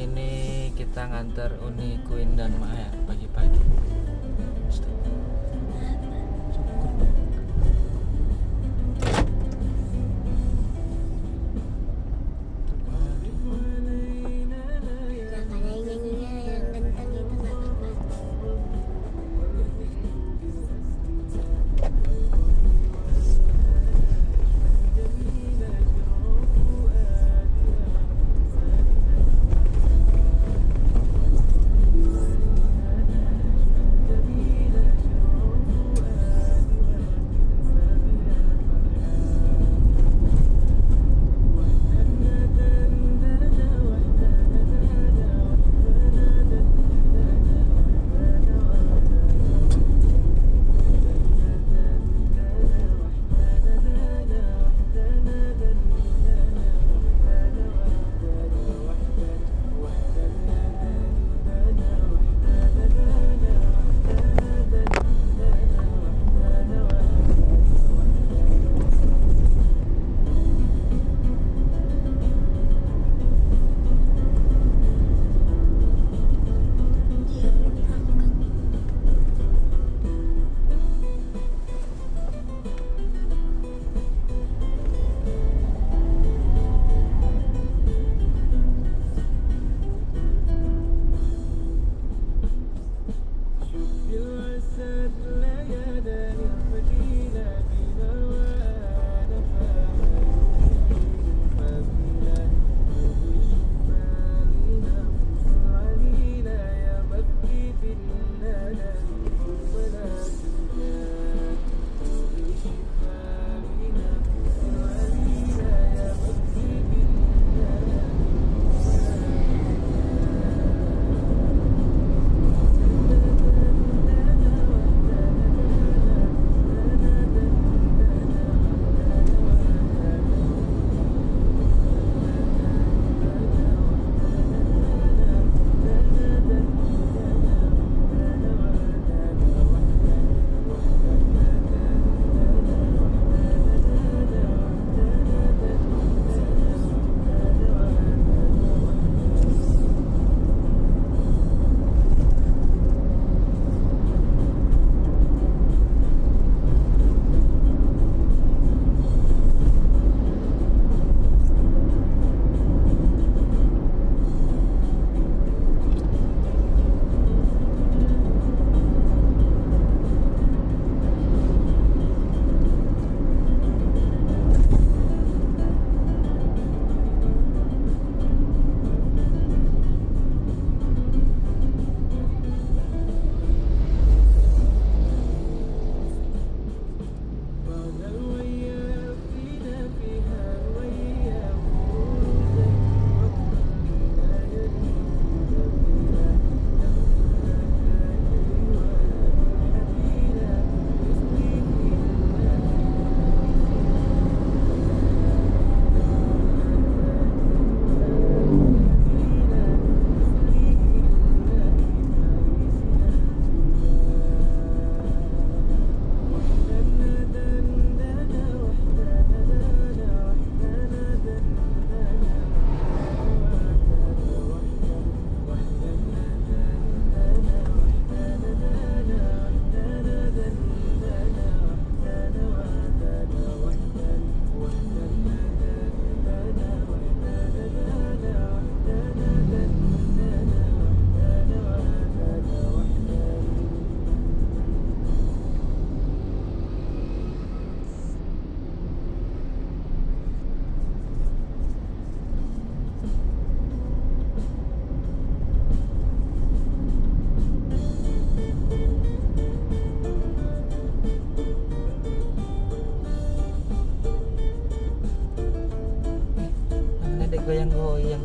ini kita nganter Uni, Queen dan Maher pagi-pagi. Yang ada yang nyanyinya yang ganteng itu nggak apa-apa. Dia belum berangkat. Mana ada goyang-goyang.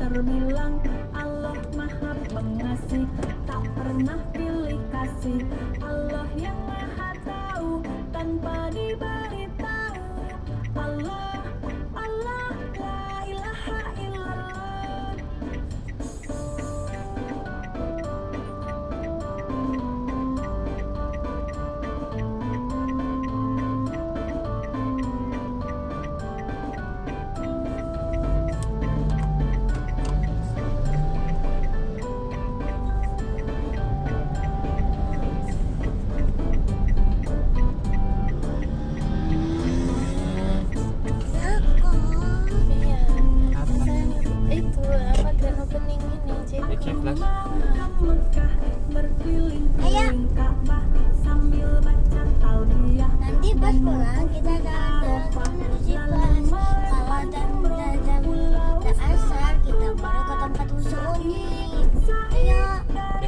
terbilang Allah Maha Pengasih, tak pernah pilih kasih. Allah yang Maha Tahu tanpa diberitahu. Allah, Allah, la ilaha illallah.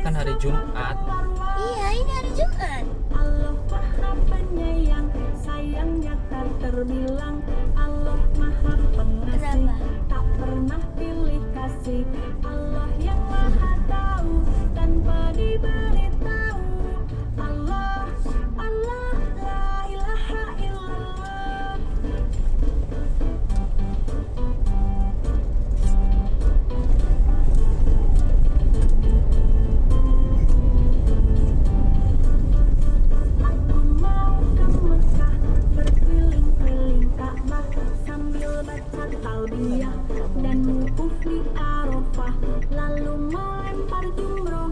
kan hari Jumat. Iya, ini hari Jumat. Allah Maha Penyayang, sayangnya tak terbilang. Allah Maha Pengasih, Kenapa? tak pernah pilih kasih. Allah yang Maha Tahu tanpa diberitahu. Allah, Allah, la ilaha illallah. Aku mau ke Mekah, berkeliling-keliling Ka'bah sambil baca talbiyah dan wukuf di Arafah, lalu melempar jumroh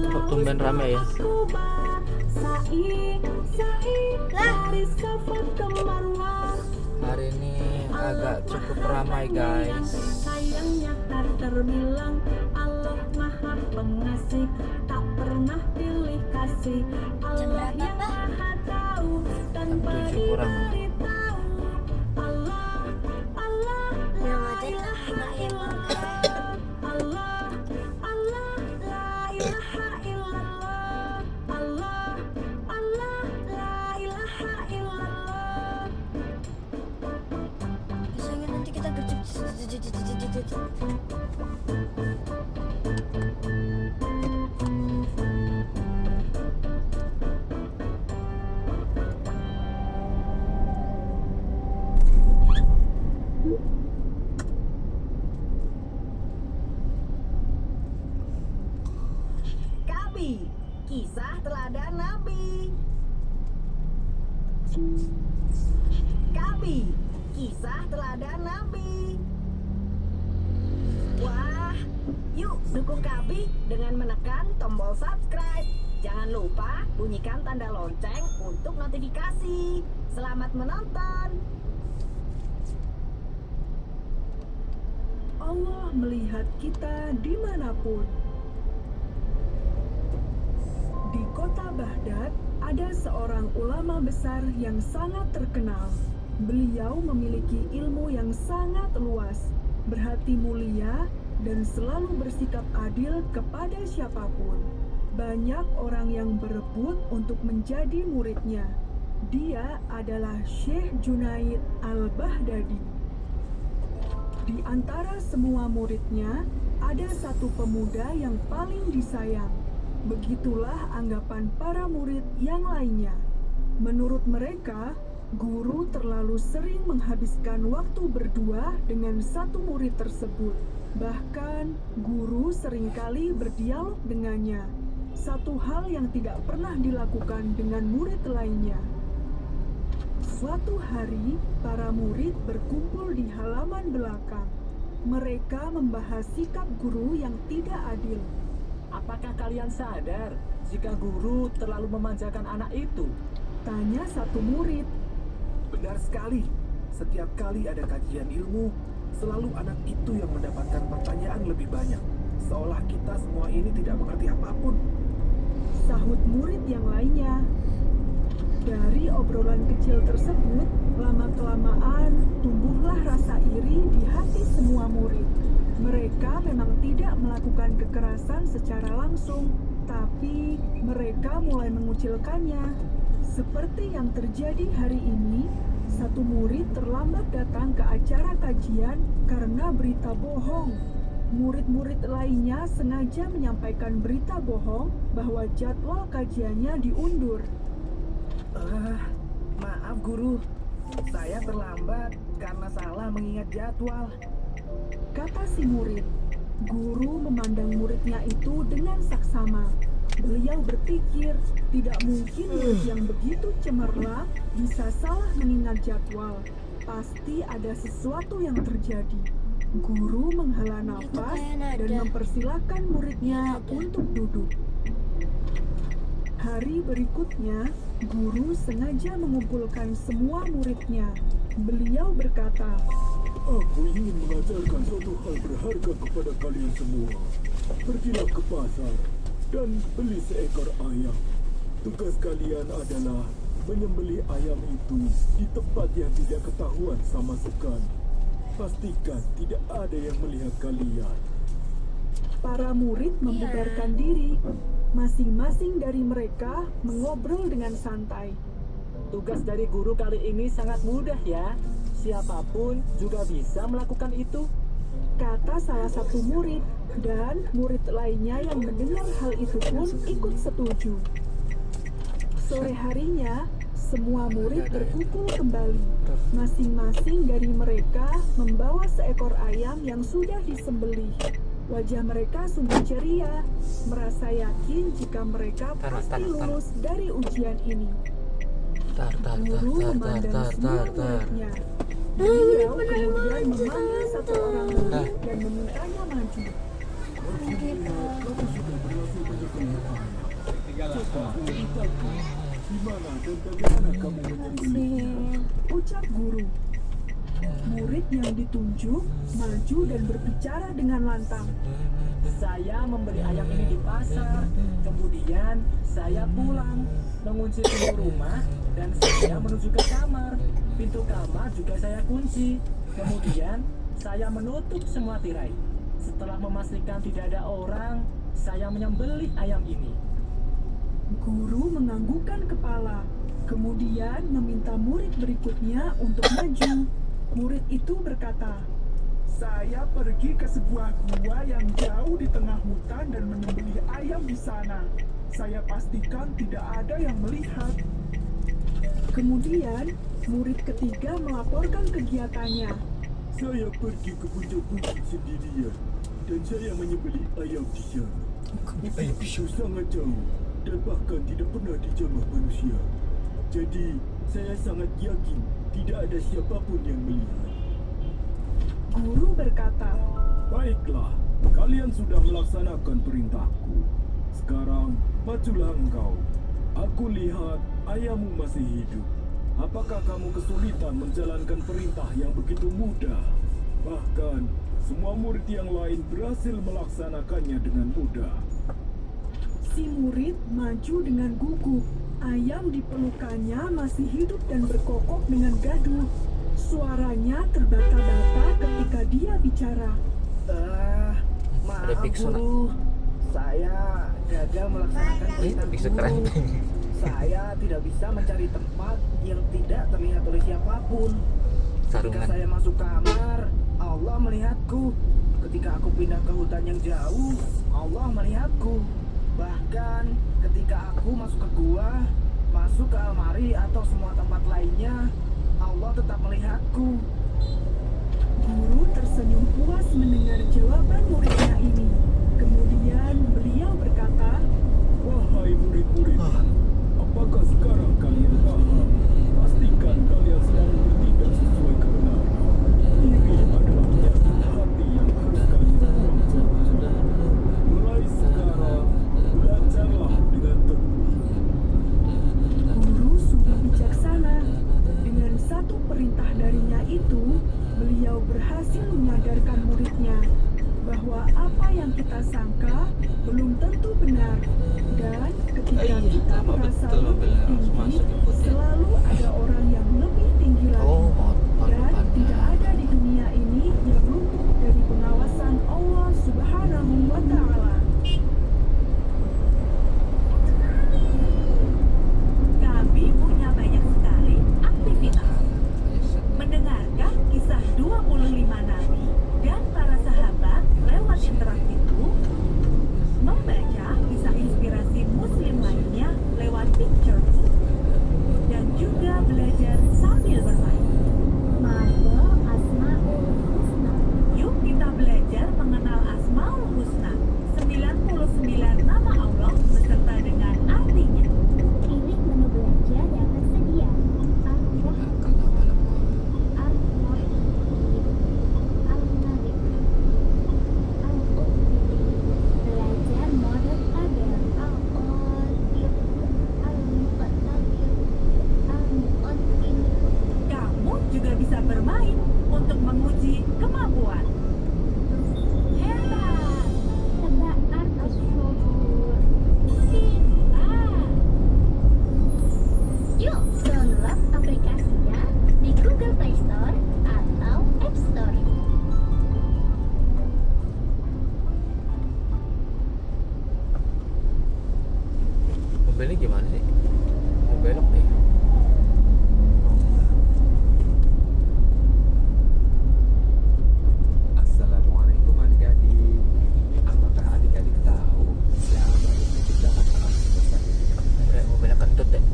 Kok tumben rame ya? Kuba, sa'i, dari Safa ke Marwah. Hari ini agak cukup ramai guys. Sayangnya tak terbilang. Allah Maha Pengasih, tak pernah pilih kasih. Allah berapa, yang Pak? Maha Tahu tanpa Jam 7 kurang. diberitahu. Allah, Allah, la Yang ada ilaha tak illallah. Allah, Allah, la ilaha illallah. Allah, Allah, la ilaha illallah. Misalnya nanti kita gercep. Kabi, kisah teladan Nabi. Kabi, kisah teladan Nabi. Wah, yuk dukung Kabi dengan menekan tombol subscribe. Jangan lupa bunyikan tanda lonceng untuk notifikasi. Selamat menonton. Allah melihat kita dimanapun. Di kota Baghdad ada seorang ulama besar yang sangat terkenal. Beliau memiliki ilmu yang sangat luas, berhati mulia, dan selalu bersikap adil kepada siapapun. Banyak orang yang berebut untuk menjadi muridnya. Dia adalah Syekh Junaid Al-Baghdadi. Di antara semua muridnya, ada satu pemuda yang paling disayang. Begitulah anggapan para murid yang lainnya. Menurut mereka, guru terlalu sering menghabiskan waktu berdua dengan satu murid tersebut. Bahkan, guru seringkali berdialog dengannya. Satu hal yang tidak pernah dilakukan dengan murid lainnya. Suatu hari, para murid berkumpul di halaman belakang. Mereka membahas sikap guru yang tidak adil. Apakah kalian sadar jika guru terlalu memanjakan anak itu? Tanya satu murid. Benar sekali. Setiap kali ada kajian ilmu, selalu anak itu yang mendapatkan pertanyaan lebih banyak. Seolah kita semua ini tidak mengerti apapun. Sahut murid yang lainnya. Dari obrolan kecil tersebut, lama-kelamaan tumbuhlah rasa iri di hati semua murid. Mereka memang tidak melakukan kekerasan secara langsung, tapi mereka mulai mengucilkannya. Seperti yang terjadi hari ini, satu murid terlambat datang ke acara kajian karena berita bohong. Murid-murid lainnya sengaja menyampaikan berita bohong bahwa jadwal kajiannya diundur. Maaf guru, saya terlambat karena salah mengingat jadwal. Kata si murid. Guru memandang muridnya itu dengan saksama. Beliau berpikir, tidak mungkin murid yang begitu cemerlang bisa salah mengingat jadwal. Pasti ada sesuatu yang terjadi. Guru menghela nafas dan mempersilahkan muridnya untuk duduk. Hari berikutnya, guru sengaja mengumpulkan semua muridnya. Beliau berkata, Aku ingin mengajarkan suatu hal berharga kepada kalian semua. Pergilah ke pasar dan beli seekor ayam. Tugas kalian adalah menyembelih ayam itu di tempat yang tidak ketahuan sama sekali. Pastikan tidak ada yang melihat kalian. Para murid membubarkan diri. Masing-masing dari mereka mengobrol dengan santai. Tugas dari guru kali ini sangat mudah ya. Siapapun juga bisa melakukan itu. Kata salah satu murid, dan murid lainnya yang mendengar hal itu pun ikut setuju. Sore harinya, semua murid berkumpul kembali. Masing-masing dari mereka membawa seekor ayam yang sudah disembelih. Wajah mereka sungguh ceria, merasa yakin jika mereka pasti lulus dari ujian ini. Guru memandang semua muridnya. Beliau kemudian memanggil satu orang murid dan memintanya maju. Kamu sudah berhasil menyembelih ayam. Coba ceritakan, di mana dan bagaimana kamu menyembelihnya? Ucap guru. Murid yang ditunjuk maju dan berbicara dengan lantang. Saya membeli ayam ini di pasar, kemudian saya pulang, mengunci pintu rumah, dan saya menuju ke kamar. Pintu kamar juga saya kunci. Kemudian saya menutup semua tirai. Setelah memastikan tidak ada orang, saya menyembelih ayam ini. Guru menganggukkan kepala, kemudian meminta murid berikutnya untuk maju. Murid itu berkata, Saya pergi ke sebuah gua yang jauh di tengah hutan dan menyembelih ayam di sana. Saya pastikan tidak ada yang melihat. kemudian murid ketiga melaporkan kegiatannya. Saya pergi ke puncak bukit sendirian dan saya menyembelih ayam di sana. Bukit itu sangat jauh dan bahkan tidak pernah dijamah manusia. Jadi, saya sangat yakin tidak ada siapapun yang melihat. Guru berkata, Baiklah, kalian sudah melaksanakan perintahku. Sekarang, majulah engkau. Aku lihat ayammu masih hidup. Apakah kamu kesulitan menjalankan perintah yang begitu mudah? Bahkan, semua murid yang lain berhasil melaksanakannya dengan mudah. si murid maju dengan gugup. Ayam di pelukannya masih hidup dan berkokok dengan gaduh. Suaranya terbata-bata ketika dia bicara. Ada Maaf biksu, nak. guru, saya gagal melaksanakan perintah Biksu guru. keren. Saya tidak bisa mencari tempat yang tidak terlihat oleh siapapun. Ketika Sarungan. saya masuk kamar, Allah melihatku. Ketika aku pindah ke hutan yang jauh, Allah melihatku. Bahkan ketika aku masuk ke gua, masuk ke almari atau semua tempat lainnya, Allah tetap melihatku. Guru tersenyum puas mendengar jawaban muridnya ini. Kemudian beliau berkata, Wahai murid-murid, apakah sekarang kalian paham? Pastikan kalian selalu bertindak sesuai kebenaran. Ini adalah penyakit hati yang harus kalian buang jauh-jauh. Mulai sekarang, belajarlah dengan tekun. guru sungguh bijaksana. Dengan satu perintah darinya itu, beliau berhasil menyadarkan muridnya bahwa apa yang kita sangka belum tentu benar. Dan ketika kita merasa betul, lebih mobilnya harus tinggi, masuk ikutnya. selalu ada orang yang lebih tinggi lagi. Oh, motor Dan depannya. tidak ada di dunia ini yang luput dari pengawasan Allah Subhanahu wa Ta'ala. Kami punya banyak sekali aktivitas. Mendengarkan kisah 25 nabi dan para sahabat lewat interaktif book, membaca kisah inspirasi muslim lainnya lewat picture book, dan juga belajar sambil bermain. Margo Asmaul Husna. gimana sih? Mau belok deh. Assalamualaikum adik-adik. Apakah adik-adik tahu siapa yang menciptakan alam semesta ini? Mau belok kentut deh.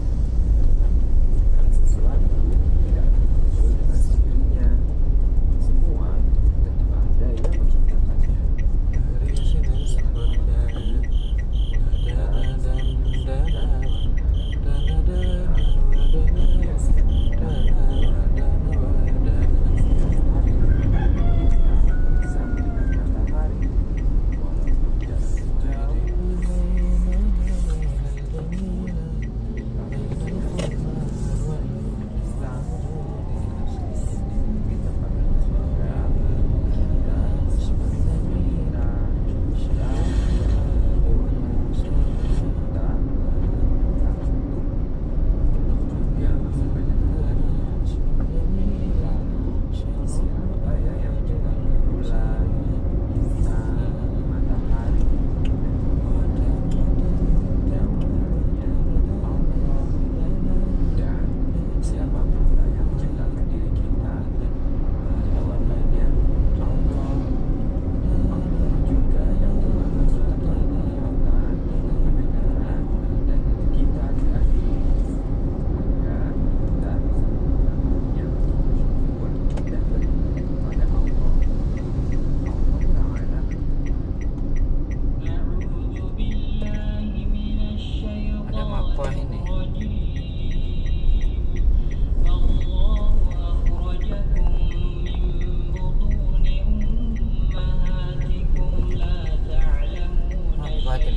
Segala sesuatu tidak muncul dengan sendirinya. Semua tentu ada yang menciptakannya. Dari sini Bisa melihat matahari walaupun jarak jauh. Siapa ya yang menciptakan bulan, bintang, matahari? Jawabannya Allah. Dan siapa pula yang menciptakan diri kita? Jawabannya Allah. Allah juga yang telah menciptakan penglihatan, pendengaran, dan hati kita adik-adik. Maka kita bisa menggunakannya untuk bersyukur dan beribadah kepada Allah. Allah Ta'ala. ada mapa ini. Mapa aja.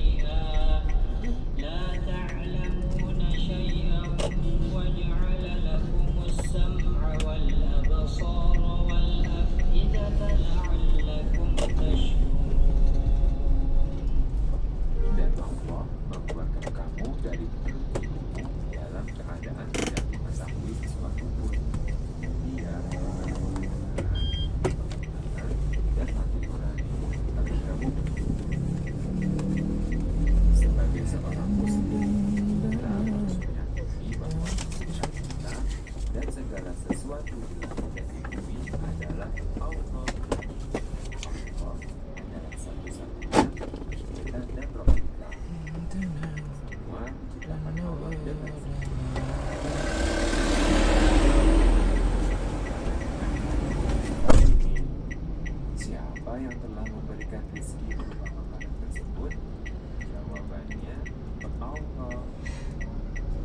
Dan Allah mengeluarkan kamu dari perut ibumu dalam keadaan tidak mengetahui sesuatu pun. Dia mengetahui dan hati nurani tapi kamu sebagai seorang muslim kita harus meyakini bahwa pencipta dan segala sesuatu di langit dan di bumi adalah Allah. Allah adalah satu-satunya pencipta dan roh kita. Semua diciptakan Allah dengan siapa yang telah memberikan rezeki berupa makanan tersebut? Jawabannya Allah.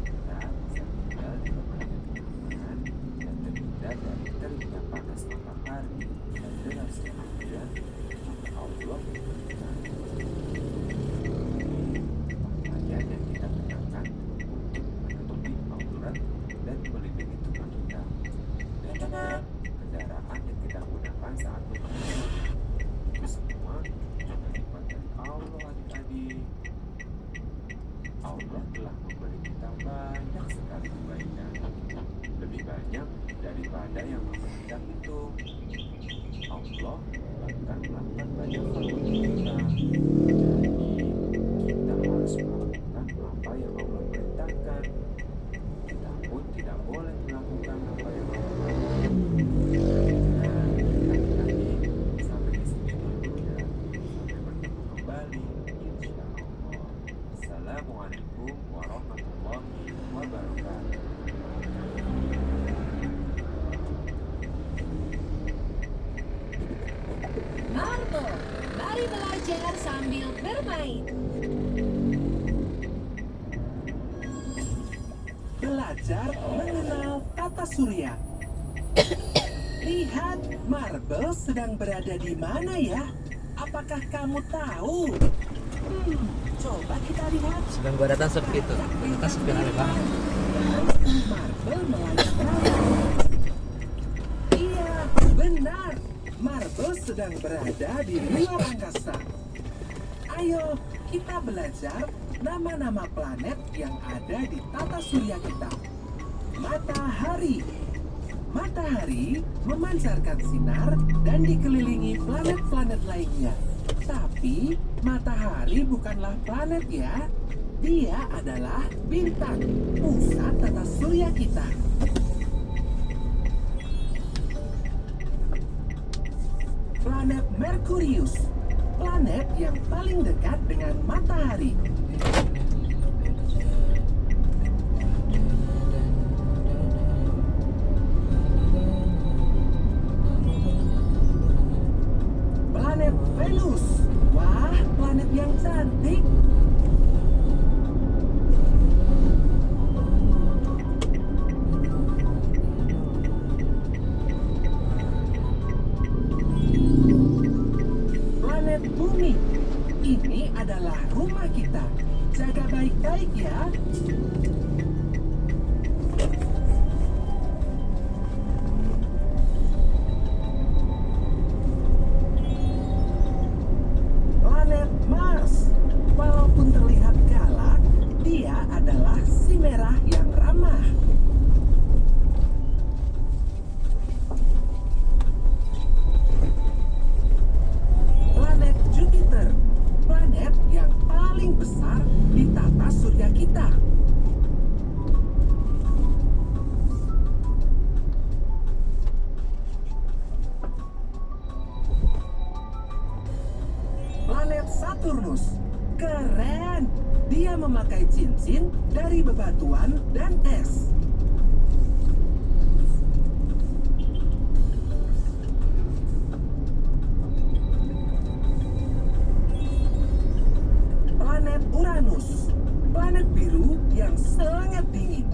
Kita bisa tinggal di berbagai kenyamanan dan terhindar dari teriknya panas matahari dan derasnya hujan. Allah memberikan pakaian yang kita kenakan untuk menutupi aurat dan melindungi tubuh kita, dan juga kendaraan yang kita gunakan saat berpergian. Itu semua adalah nikmat dari Allah adik-adik. Allah telah memberi kita banyak sekali kebaikan, lebih banyak daripada yang mampu kita hitung. Allah bahkan melakukan banyak hal untuk kita. Jadi kita harus melakukan apa yang Allah perintahkan. Kita pun tidak boleh melakukan apa yang Allah larang. Nah, adik-adik, sampai di sini dulu ya. Sampai bertemu kembali, insya Allah. Assalamualaikum warahmatullahi wabarakatuh. Marble, mari belajar sambil bermain. Belajar mengenal tata surya. Lihat, marble sedang berada di mana ya? Apakah kamu tahu? Coba kita lihat. Sedang gua datang sepi itu. Ternyata sepi rame banget. Marble melayang-layang. Iya, benar. Marble sedang berada di luar angkasa. Ayo, kita belajar nama-nama planet yang ada di tata surya kita. Matahari. Matahari memancarkan sinar dan dikelilingi planet-planet lainnya. Tapi matahari bukanlah planet ya. Dia adalah bintang, pusat tata surya kita. Planet Merkurius, planet yang paling dekat dengan matahari. Planet Venus, wah, planet yang cantik. Planet Bumi, ini adalah rumah kita. Jaga baik-baik ya. Planet Mars, walaupun terlihat galak, dia adalah si merah yang ramah. Planet Jupiter, planet yang paling besar di tata surya kita. Planet Saturnus, keren. Dia memakai cincin dari bebatuan dan es. Planet Uranus, planet biru yang sangat dingin.